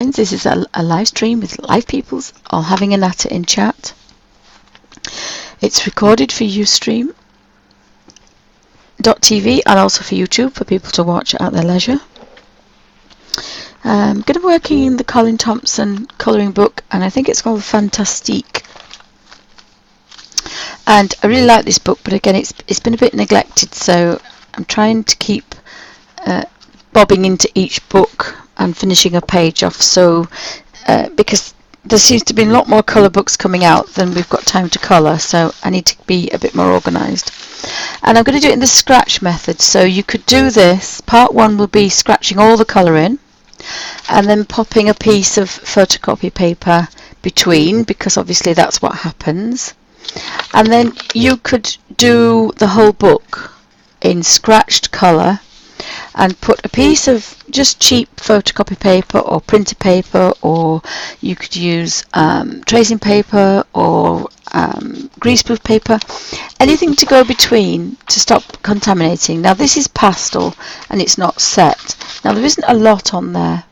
This is a live stream with live peoples all having a natter in chat. It's recorded for Ustream.tv and also for YouTube for people to watch at their leisure. I'm going to be working in the Colin Thompson colouring book, and I think it's called Fantastique. And I really like this book, but again it's been a bit neglected, so I'm trying to keep bobbing into each book and finishing a page off, so because there seems to be a lot more colour books coming out than we've got time to colour, so I need to be a bit more organised. And I'm going to do it in the scratch method, so you could do this. Part one will be scratching all the colour in and then popping a piece of photocopy paper between, because obviously that's what happens. And then you could do the whole book in scratched colour and put a piece of just cheap photocopy paper or printer paper, or you could use tracing paper or greaseproof paper, anything to go between to stop contaminating. Now this is pastel and it's not set. Now there isn't a lot on there,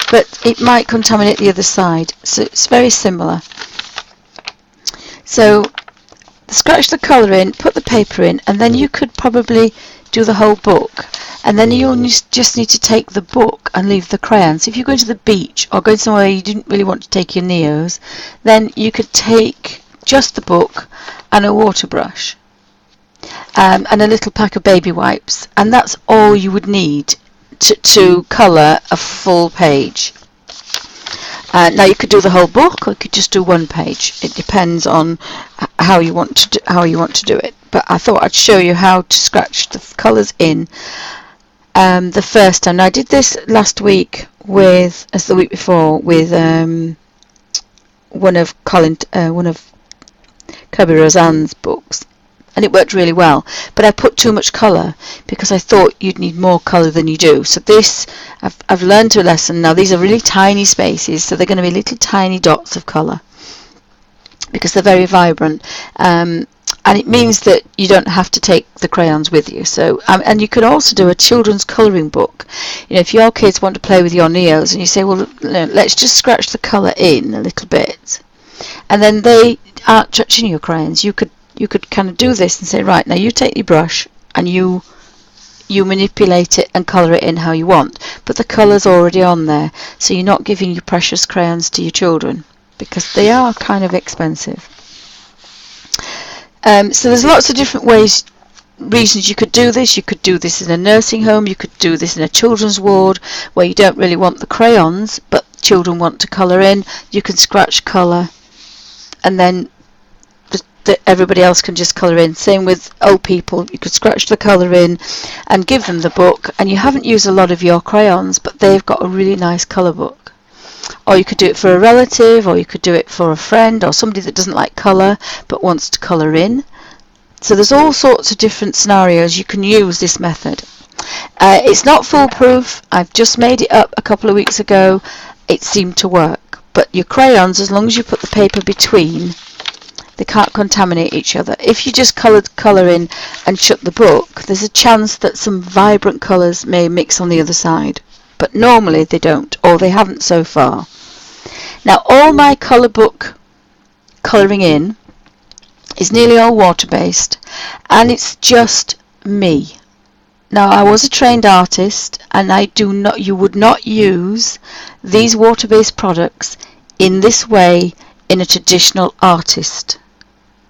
but it might contaminate the other side, so it's very similar. So scratch the colour in, put the paper in, and then you could probably do the whole book. And then you just need to take the book and leave the crayons. If you're going to the beach or going somewhere you didn't really want to take your Neos, then you could take just the book and a water brush and a little pack of baby wipes, and that's all you would need to colour a full page. Now you could do the whole book, or you could just do one page. It depends on how you want to do it. But I thought I'd show you how to scratch the colours in the first time. Now I did this last week the week before with one of Kirby Roseanne's books, and it worked really well. But I put too much colour because I thought you'd need more colour than you do. So this, I've learned a lesson. Now these are really tiny spaces, so they're going to be little tiny dots of colour because they're very vibrant. And it means that you don't have to take the crayons with you. So, and you can also do a children's colouring book. You know, if your kids want to play with your Neos and you say, well, let's just scratch the colour in a little bit, and then they aren't touching your crayons, you could kind of do this and say, right, now you take your brush and you manipulate it and colour it in how you want. But the colour's already on there, so you're not giving your precious crayons to your children, because they are kind of expensive. So there's lots of different reasons you could do this. You could do this in a nursing home, you could do this in a children's ward where you don't really want the crayons but children want to colour in. You can scratch colour and then everybody else can just colour in. Same with old people, you could scratch the colour in and give them the book, and you haven't used a lot of your crayons, but they've got a really nice colour book. Or you could do it for a relative, or you could do it for a friend or somebody that doesn't like colour but wants to colour in. So there's all sorts of different scenarios you can use this method. It's not foolproof. I've just made it up a couple of weeks ago. It seemed to work. But your crayons, as long as you put the paper between, they can't contaminate each other. If you just colour in and shut the book, there's a chance that some vibrant colours may mix on the other side. But normally they don't, or they haven't so far. Now all my colour book colouring in is nearly all water based, and it's just me. Now I was a trained artist, and you would not use these water based products in this way in a traditional artist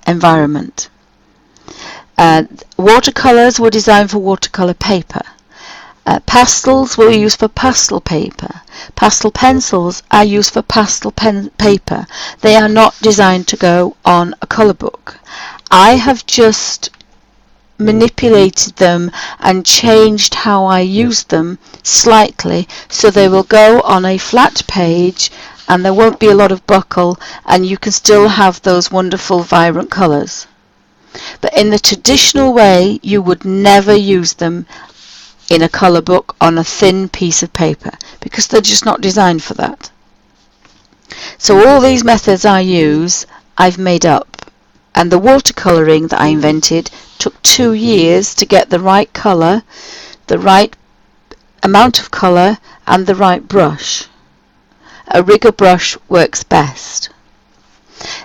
environment. Watercolours were designed for watercolour paper. Pastels were used for pastel paper. Pastel pencils are used for pastel paper. They are not designed to go on a colour book. I have just manipulated them and changed how I use them slightly so they will go on a flat page and there won't be a lot of buckle, and you can still have those wonderful vibrant colours. But in the traditional way, you would never use them in a colour book on a thin piece of paper because they're just not designed for that. So all these methods I use, I've made up, and the watercolouring that I invented took 2 years to get the right colour, the right amount of colour and the right brush. a rigger brush works best.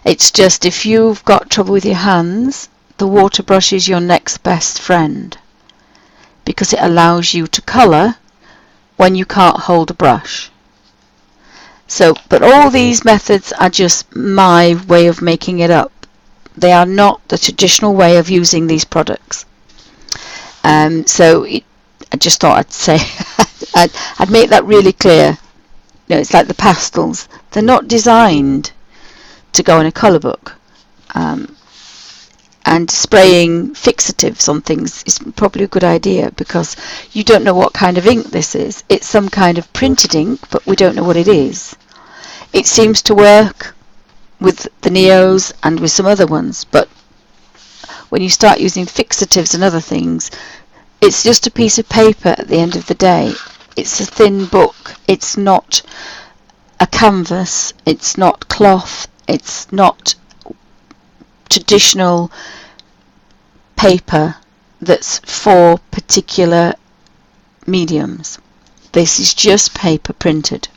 It's just if you've got trouble with your hands, the water brush is your next best friend, because it allows you to colour when you can't hold a brush. So, but all these methods are just my way of making it up. They are not the traditional way of using these products. I just thought I'd say, I'd make that really clear. You know, it's like the pastels. They're not designed to go in a colour book. And spraying fixatives on things is probably a good idea, because you don't know what kind of ink this is. It's some kind of printed ink, but we don't know what it is. It seems to work with the Neos and with some other ones, but when you start using fixatives and other things, it's just a piece of paper at the end of the day. It's a thin book. It's not a canvas. It's not cloth. It's not traditional paper that's for particular mediums. This is just paper printed.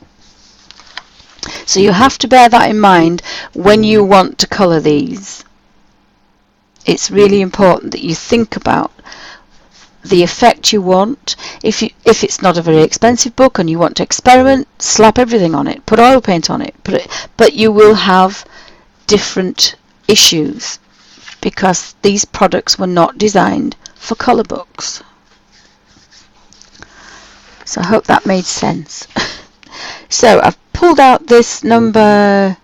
So you have to bear that in mind when you want to colour these. It's really important that you think about the effect you want. If it's not a very expensive book and you want to experiment, slap everything on it, put oil paint on it, but you will have different issues, because these products were not designed for colour books. So I hope that made sense. So I've pulled out this number,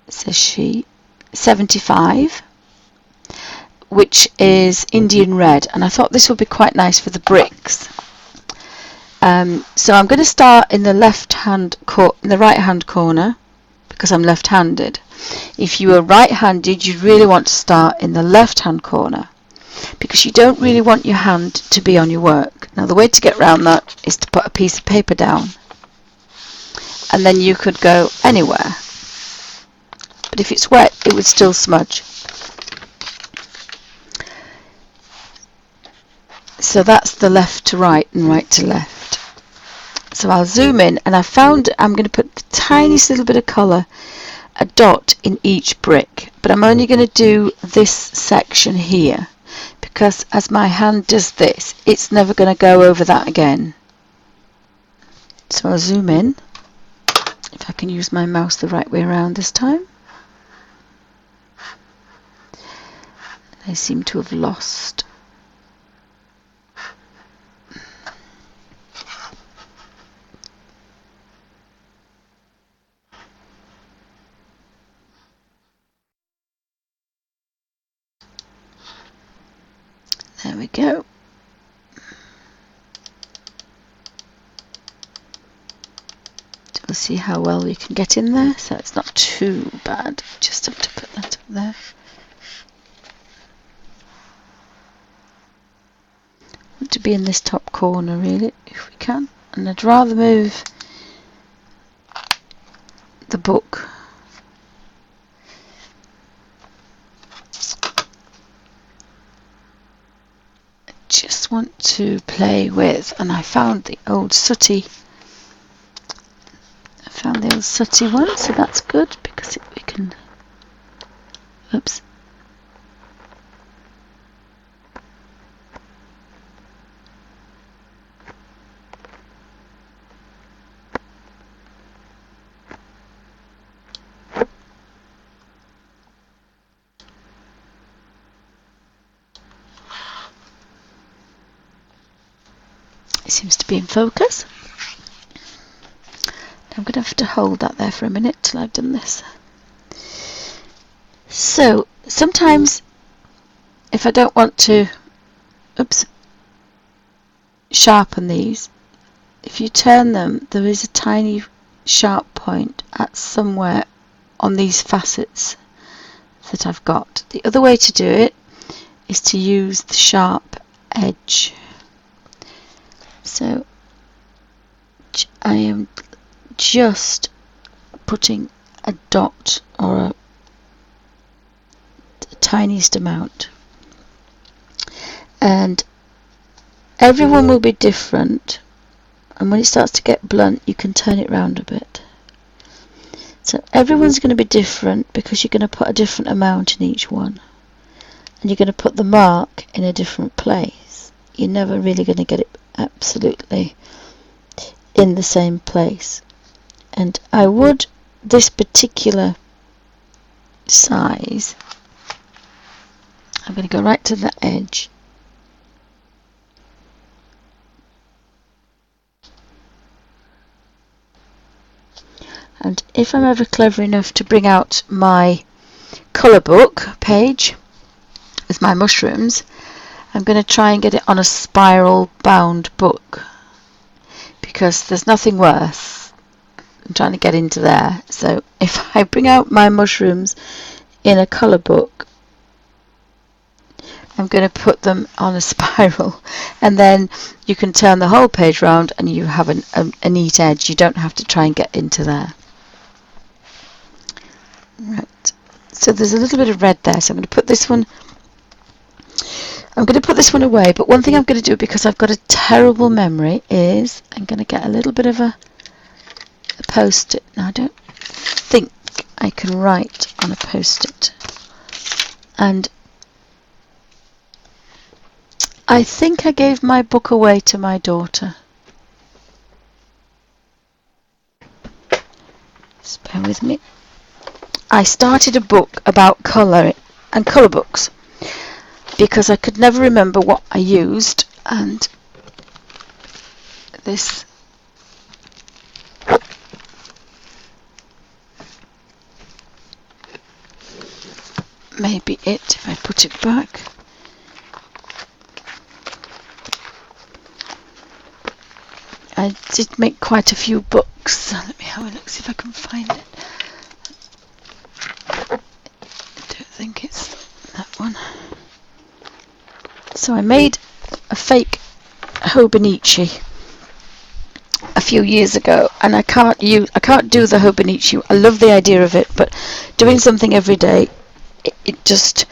says she, 75, which is Indian red, and I thought this would be quite nice for the bricks. So I'm going to start in the right hand corner, because I'm left-handed. If you are right-handed, you'd really want to start in the left-hand corner, because you don't really want your hand to be on your work. Now the way to get around that is to put a piece of paper down, and then you could go anywhere, but if it's wet it would still smudge. So that's the left to right and right to left. So I'll zoom in, and I found I'm going to put the tiniest little bit of colour, a dot in each brick, but I'm only going to do this section here, because as my hand does this, it's never going to go over that again. So I'll zoom in, if I can use my mouse the right way around this time. I seem to have lost. There we go. We'll see how well we can get in there. So it's not too bad. Just have to put that up there. Want to be in this top corner really, if we can. And I'd rather move the book. Just want to play with, and I found the old sooty. One, so that's good, because we can. Oops. It seems to be in focus. I'm going to have to hold that there for a minute till I've done this. So sometimes if I don't want to sharpen these, if you turn them, there is a tiny sharp point at somewhere on these facets that I've got. The other way to do it is to use the sharp edge. So I am just putting a dot or the tiniest amount, and everyone will be different, and when it starts to get blunt you can turn it round a bit. So everyone's going to be different because you're going to put a different amount in each one, and you're going to put the mark in a different place. You're never really going to get it absolutely in the same place. And I would, this particular size, I'm going to go right to the edge, and if I'm ever clever enough to bring out my colour book page with my mushrooms, I'm going to try and get it on a spiral bound book, because there's nothing worse than trying to get into there. So if I bring out my mushrooms in a colour book, I'm going to put them on a spiral, and then you can turn the whole page round and you have a neat edge. You don't have to try and get into there. Right, so there's a little bit of red there, so I'm going to put this one away. But one thing I'm going to do, because I've got a terrible memory, is I'm going to get a little bit of a post-it. Now I don't think I can write on a post-it, and I think I gave my book away to my daughter. Just bear with me. I started a book about colour and colour books because I could never remember what I used, and this may be it if I put it back. I did make quite a few books. Let me have a look, see if I can find it. I don't think it's that one. So I made a fake Hobonichi a few years ago, and I can't do the Hobonichi. I love the idea of it, but doing something every day, it just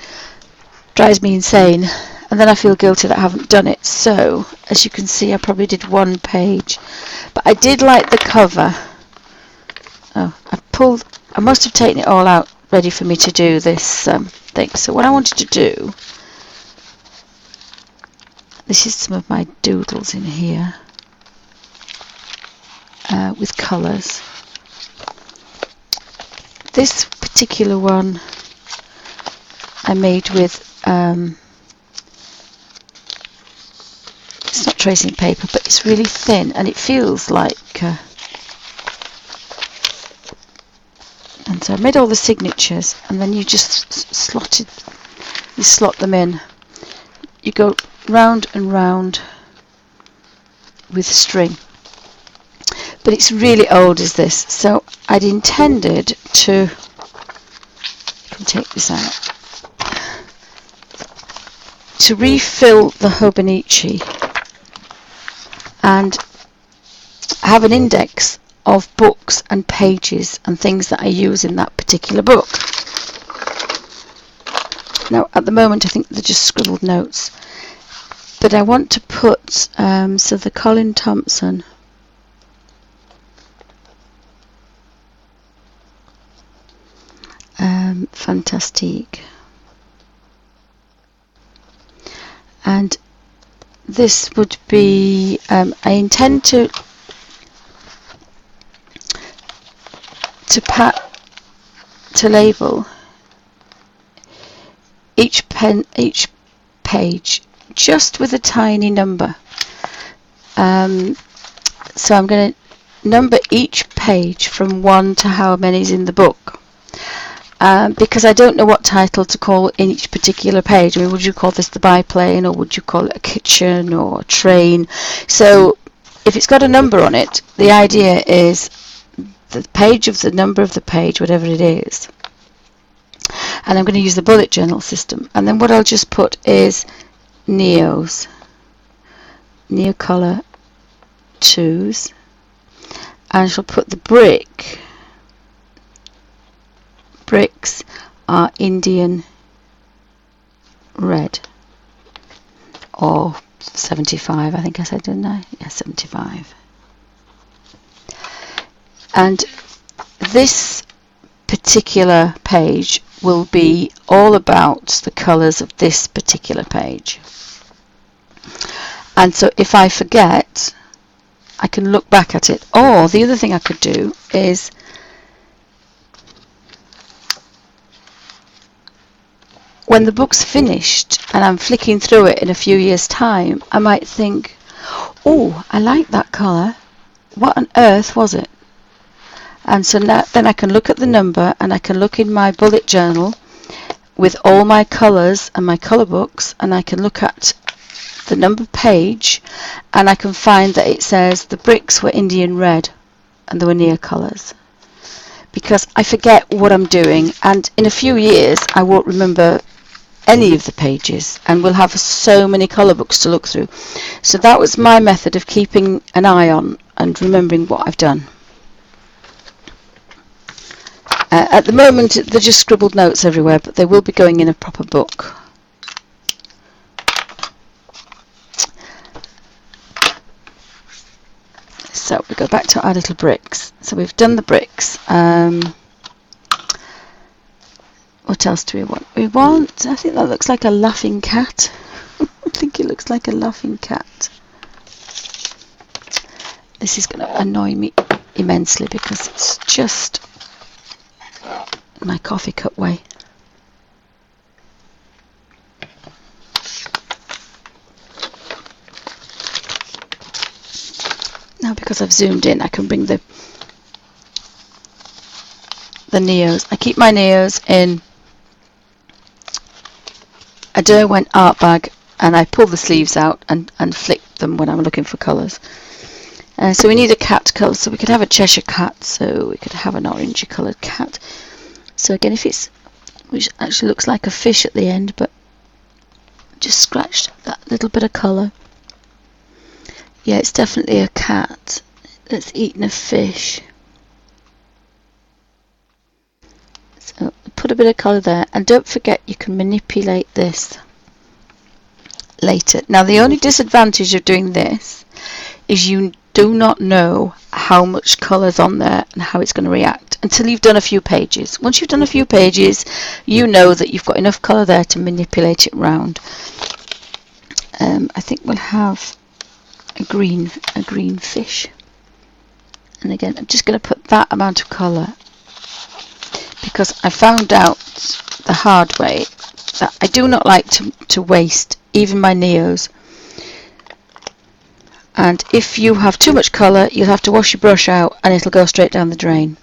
drives me insane, and then I feel guilty that I haven't done it. So as you can see, I probably did one page, but I did like the cover. Oh, I must have taken it all out ready for me to do this thing. So what I wanted to do, this is some of my doodles in here with colours. This particular one I made with, it's not tracing paper, but it's really thin and it feels like, and so I made all the signatures, and then you just slot them in. You go round and round with string. But it's really old as this, so I'd intended to, if I take this out, to refill the Hobonichi and have an index of books and pages and things that I use in that particular book. Now at the moment I think they're just scribbled notes, but I want to put so the Colin Thompson Fantastique, and this would be I intend to label each page just with a tiny number. So I'm going to number each page from 1 to how many's in the book, because I don't know what title to call in each particular page. I mean, would you call this the biplane, or would you call it a kitchen or a train? So if it's got a number on it, the idea is the page of the number of the page, whatever it is. And I'm going to use the bullet journal system, and then what I'll just put is Neocolor 2s, and I shall put the bricks are Indian red, or 75, I think I said, didn't I? Yeah, 75. And this particular page will be all about the colours of this particular page. And so if I forget, I can look back at it. Or the other thing I could do is when the book's finished and I'm flicking through it in a few years' time, I might think, oh, I like that colour. What on earth was it? And so now, then I can look at the number, and I can look in my bullet journal with all my colours and my colour books, and I can look at the number page, and I can find that it says the bricks were Indian red and they were near colours. Because I forget what I'm doing, and in a few years I won't remember any of the pages, and we'll have so many colour books to look through. So that was my method of keeping an eye on and remembering what I've done. At the moment they're just scribbled notes everywhere, but they will be going in a proper book. So we go back to our little bricks. So we've done the bricks. What else do we want? We want, I think that looks like a laughing cat. I think it looks like a laughing cat. This is going to annoy me immensely because it's just my coffee cup way. Now because I've zoomed in, I can bring the Neos. I keep my Neos in a Derwent art bag, and I pull the sleeves out and flick them when I'm looking for colours. So we need a cat colour, so we could have a Cheshire cat, so we could have an orangey coloured cat. So again, if it's, which actually looks like a fish at the end, but just scratched that little bit of colour. Yeah, it's definitely a cat that's eating a fish. So put a bit of colour there, and don't forget you can manipulate this later. Now the only disadvantage of doing this is you do not know how much colour's on there and how it's going to react until you've done a few pages. Once you've done a few pages, you know that you've got enough colour there to manipulate it round. I think we'll have a green fish, and again I'm just going to put that amount of colour because I found out the hard way that I do not like to waste even my Neos. And if you have too much colour, you'll have to wash your brush out and it'll go straight down the drain,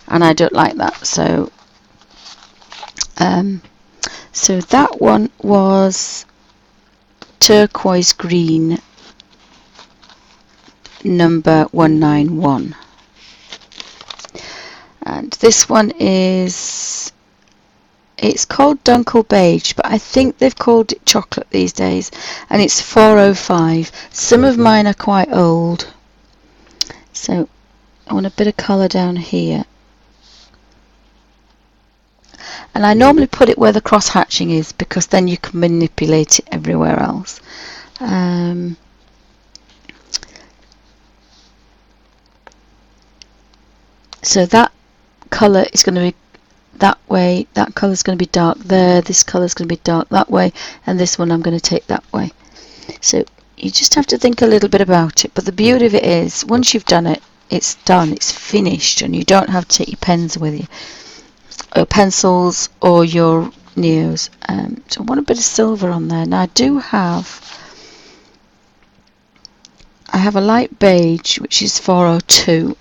and I don't like that. So so that one was turquoise green, number 191, and this one is, it's called Dunkel Beige, but I think they've called it chocolate these days, and it's 405. Some of mine are quite old, so I want a bit of colour down here, and I normally put it where the cross hatching is because then you can manipulate it everywhere else. So that colour is going to be that way, that colour is going to be dark there, this colour is going to be dark that way, and this one I'm going to take that way. So you just have to think a little bit about it, but the beauty of it is once you've done it, it's done, it's finished, and you don't have to take your pens with you, or pencils or your Neos. So I want a bit of silver on there. Now I have a light beige which is 402.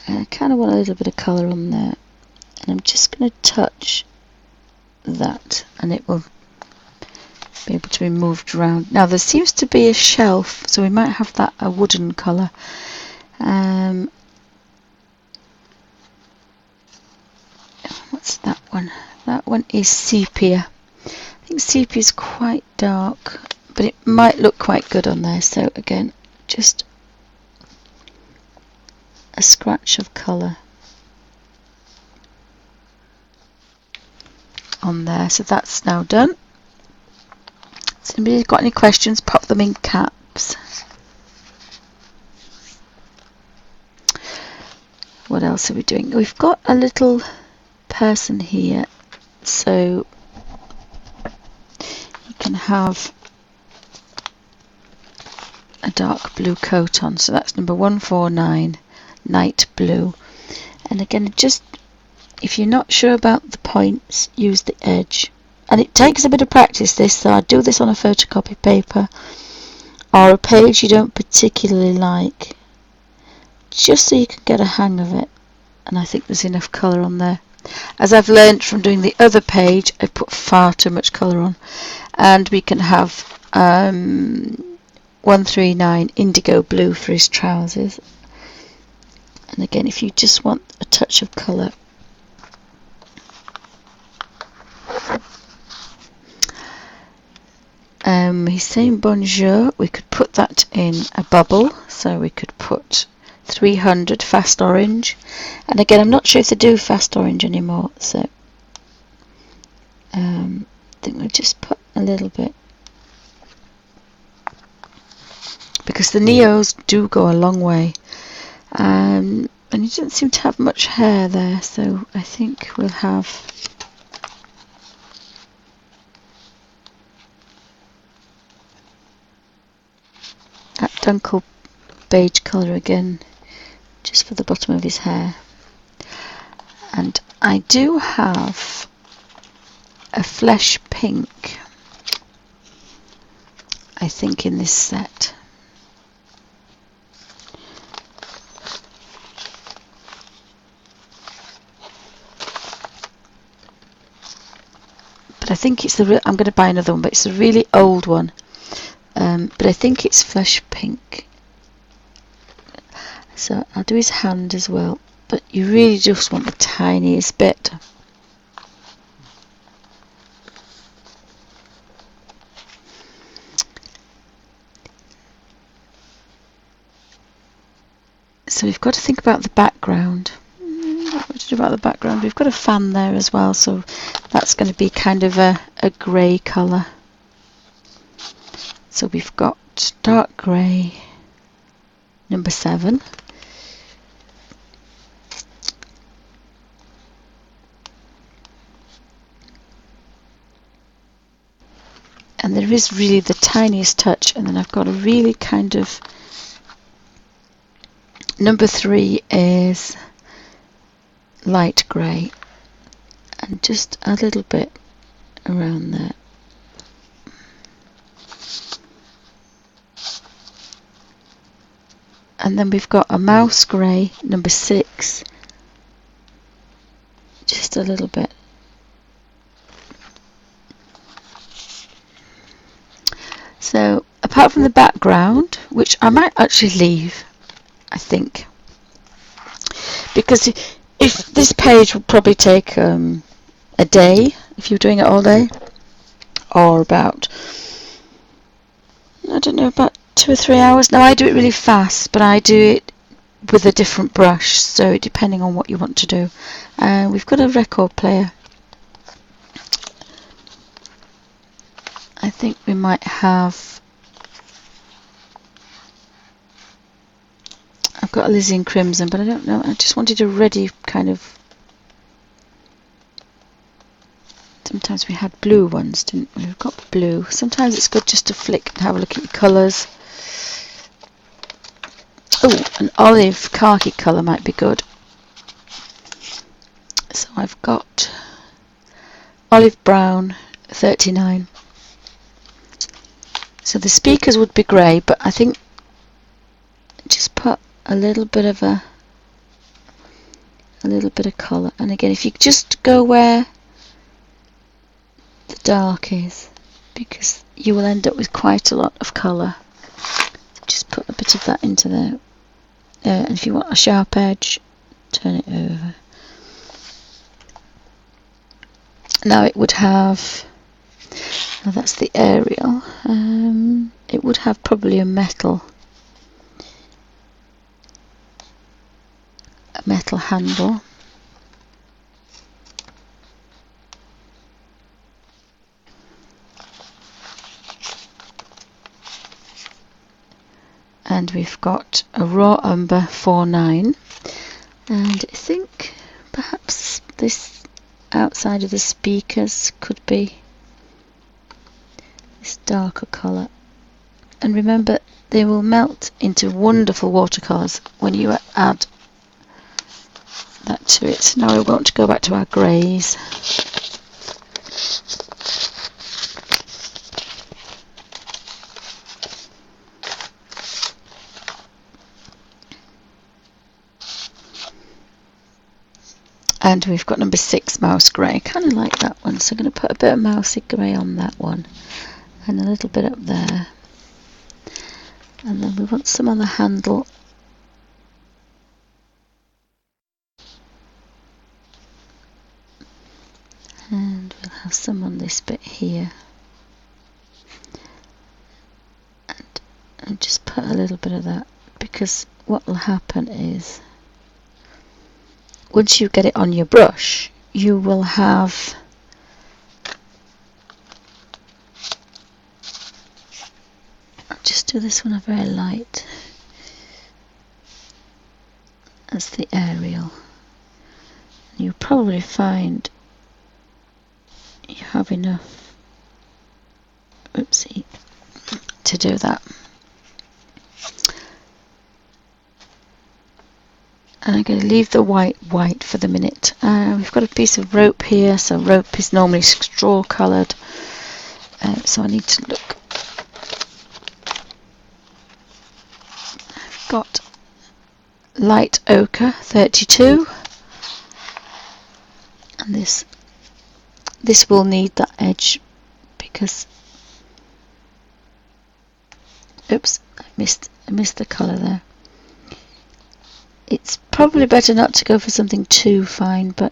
I kind of want a little bit of colour on there, and I'm just going to touch that and it will be able to be moved around. Now there seems to be a shelf, so we might have that a wooden colour. What's that one? That one is sepia. I think sepia is quite dark, but it might look quite good on there. So again, just a scratch of colour on there. So that's now done. So anybody got any questions, pop them in caps. What else are we doing? We've got a little person here, so you can have a dark blue coat on. So that's number 149, night blue. And again, just if you're not sure about the points, use the edge. And it takes a bit of practice, this, so I do this on a photocopy paper or a page you don't particularly like, just so you can get a hang of it. And I think there's enough colour on there. As I've learnt from doing the other page, I put far too much colour on. And we can have 139 indigo blue for his trousers. And again, if you just want a touch of colour, he's saying bonjour. We could put that in a bubble, so we could put 300 fast orange. And again, I'm not sure if they do fast orange anymore, so I think we'll just put a little bit, because the neos do go a long way. And he doesn't seem to have much hair there, so I think we'll have that dunkel beige colour again, just for the bottom of his hair. And I do have a flesh pink, I think, in this set. But I think it's the I'm going to buy another one, but it's a really old one. But I think it's flesh pink. So I'll do his hand as well. But you really just want the tiniest bit. So we've got to think about the background. What to do about the background? We've got a fan there as well, so that's going to be kind of a grey colour. So we've got dark grey, number 7. And there is really the tiniest touch, and then I've got a really kind of, number 3 is light grey, and just a little bit around there. And then we've got a mouse grey, number 6, just a little bit. So apart from the background, which I might actually leave, I think, because if this page will probably take a day, if you're doing it all day, or about, I don't know, about 2 or 3 hours. Now I do it really fast, but I do it with a different brush, so depending on what you want to do. We've got a record player. I think we might have, I've got alizarin crimson, but I don't know, I just wanted a ready kind of, sometimes we had blue ones, didn't we? We've got blue. Sometimes it's good just to flick and have a look at your colours. Oh, an olive khaki colour might be good. So I've got olive brown, 39. So the speakers would be grey, but I think just put a little bit of colour. And again, if you just go where the dark is, because you will end up with quite a lot of colour. Just put a bit of that into there. And if you want a sharp edge, turn it over. Now it would have, now that's the aerial, it would have probably a metal handle. And we've got a raw umber 49, And I think perhaps this outside of the speakers could be this darker colour. And remember, they will melt into wonderful watercolours when you add that to it. Now we want to go back to our greys. And we've got number 6 mouse grey. I kind of like that one, so I'm going to put a bit of mousy grey on that one and a little bit up there. And then we want some on the handle. And we'll have some on this bit here. And just put a little bit of that, because what will happen is once you get it on your brush, you will have I'll just do this one a very light. That's the aerial. You'll probably find you have enough, oopsie, to do that. And I'm going to leave the white for the minute. We've got a piece of rope here, so rope is normally straw coloured, so I need to look. I've got light ochre 32, and this will need that edge because, oops, I missed the colour there. It's probably better not to go for something too fine, but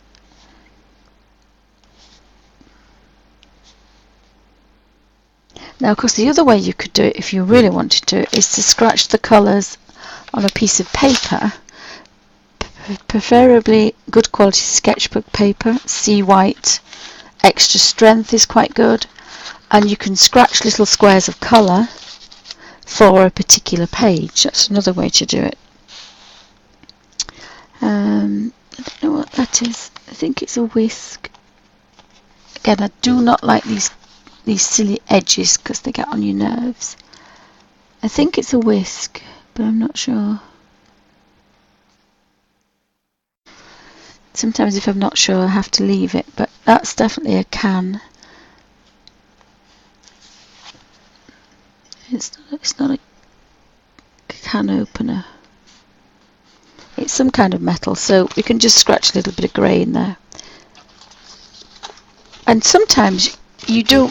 now of course the other way you could do it if you really wanted to is to scratch the colours on a piece of paper, preferably good quality sketchbook paper. Sea white, extra strength is quite good, and you can scratch little squares of colour for a particular page. That's another way to do it. I don't know what that is. I think it's a whisk. Again, I do not like these silly edges because they get on your nerves. I think it's a whisk, but I'm not sure. Sometimes if I'm not sure I have to leave it, but that's definitely a can. It's not a can opener. It's some kind of metal, so we can just scratch a little bit of grey in there. And sometimes you do,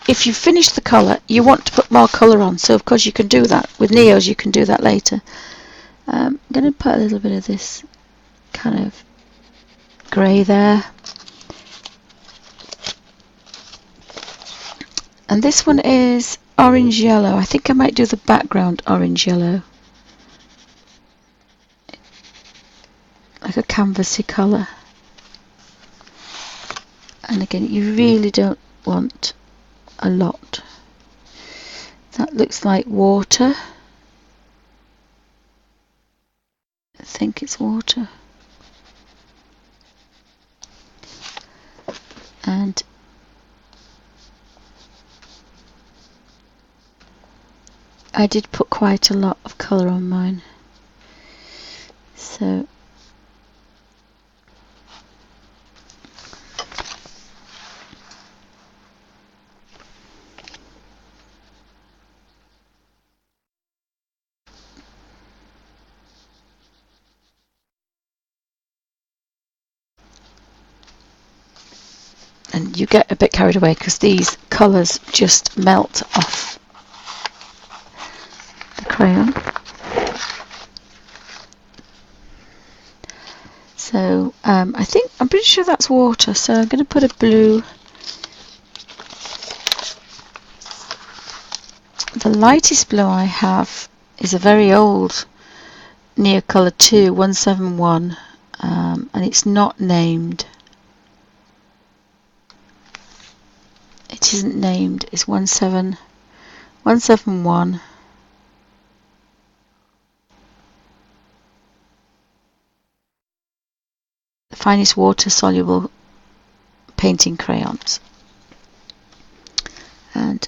if you finish the colour, you want to put more colour on, so of course you can do that. With Neos you can do that later. I'm going to put a little bit of this kind of grey there. And this one is orange yellow. I think I might do the background orange yellow. Like a canvassy colour. And again, you really don't want a lot. That looks like water. I think it's water. And I did put quite a lot of colour on mine. So and you get a bit carried away because these colours just melt off the crayon. So I'm pretty sure that's water, so I'm going to put a blue. The lightest blue I have is a very old Neocolor 2 171, and it's not named. It isn't named. It's 171. finest water soluble painting crayons. And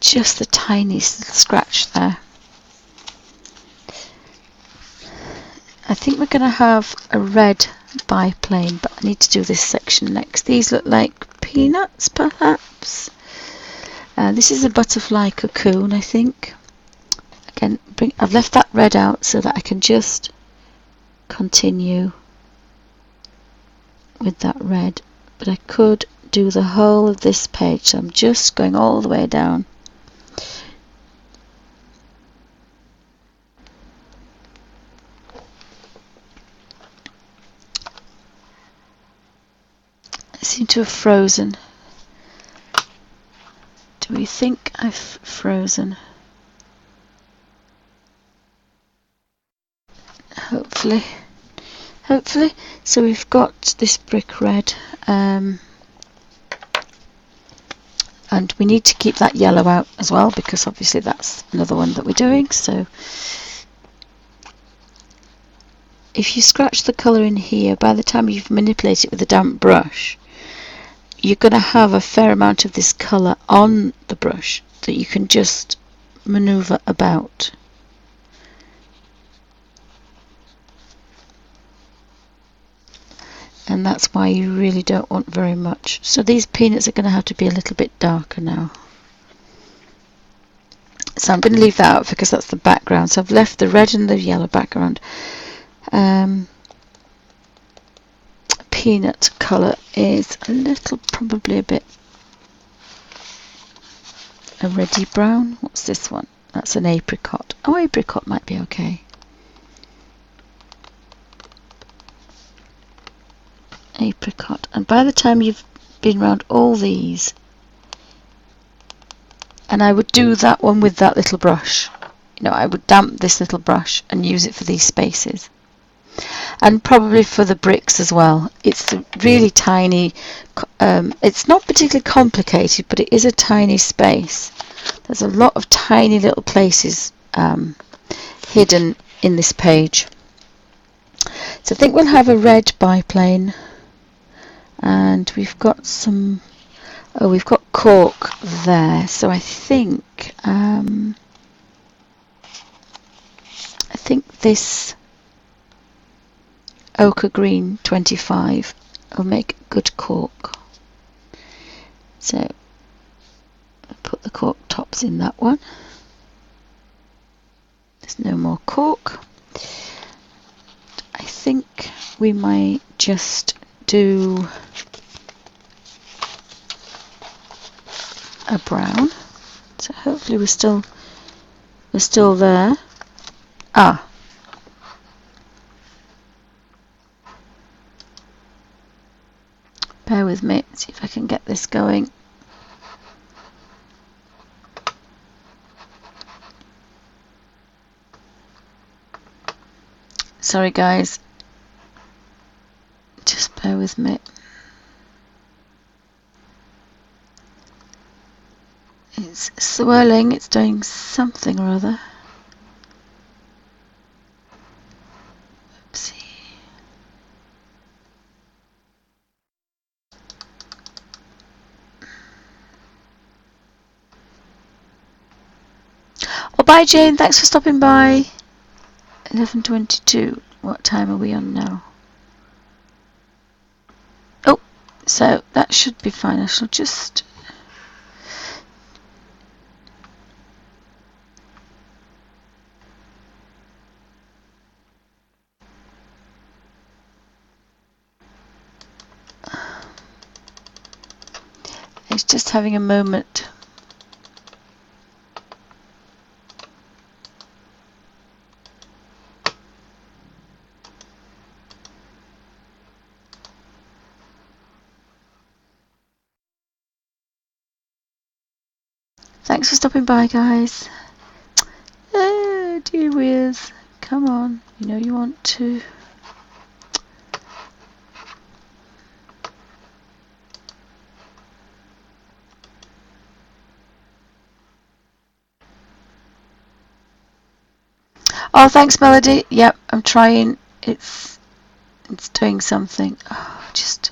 just the tiniest little scratch there. I think we're going to have a red biplane, but I need to do this section next. These look like peanuts, perhaps. This is a butterfly cocoon, I think. Again, I've left that red out so that I can just continue with that red. But I could do the whole of this page, so I'm just going all the way down. I seem to have frozen. Do we think I've frozen? Hopefully. So we've got this brick red, and we need to keep that yellow out as well, because obviously that's another one that we're doing. So if you scratch the colour in here, by the time you've manipulated it with a damp brush, you're going to have a fair amount of this colour on the brush that you can just manoeuvre about. And that's why you really don't want very much. So these peanuts are going to have to be a little bit darker now. So I'm going to leave that out because that's the background. So I've left the red and the yellow background. Peanut colour is a little, probably a bit a reddy brown. What's this one? That's an apricot. Oh, apricot might be okay. Apricot. And by the time you've been around all these, and I would do that one with that little brush. You know, I would damp this little brush and use it for these spaces. And probably for the bricks as well. It's really tiny. It's not particularly complicated, but it is a tiny space. There's a lot of tiny little places hidden in this page. So I think we'll have a red biplane, and we've got some. Oh, we've got cork there. So I think this ochre green 25 will make good cork. So I'll put the cork tops in that one. There's no more cork. I think we might just do a brown. So hopefully we're still there. Ah. Bear with me, see if I can get this going. Sorry guys, just bear with me. It's swirling, it's doing something or other. Oopsie. Oh, bye Jane, thanks for stopping by. 11:22. What time are we on now? Oh, so that should be fine. I shall just... It's just having a moment. Thanks for stopping by, guys. Oh, dear whiz. Come on. You know you want to. Oh, thanks, Melody. Yep, I'm trying. It's doing something. Oh, just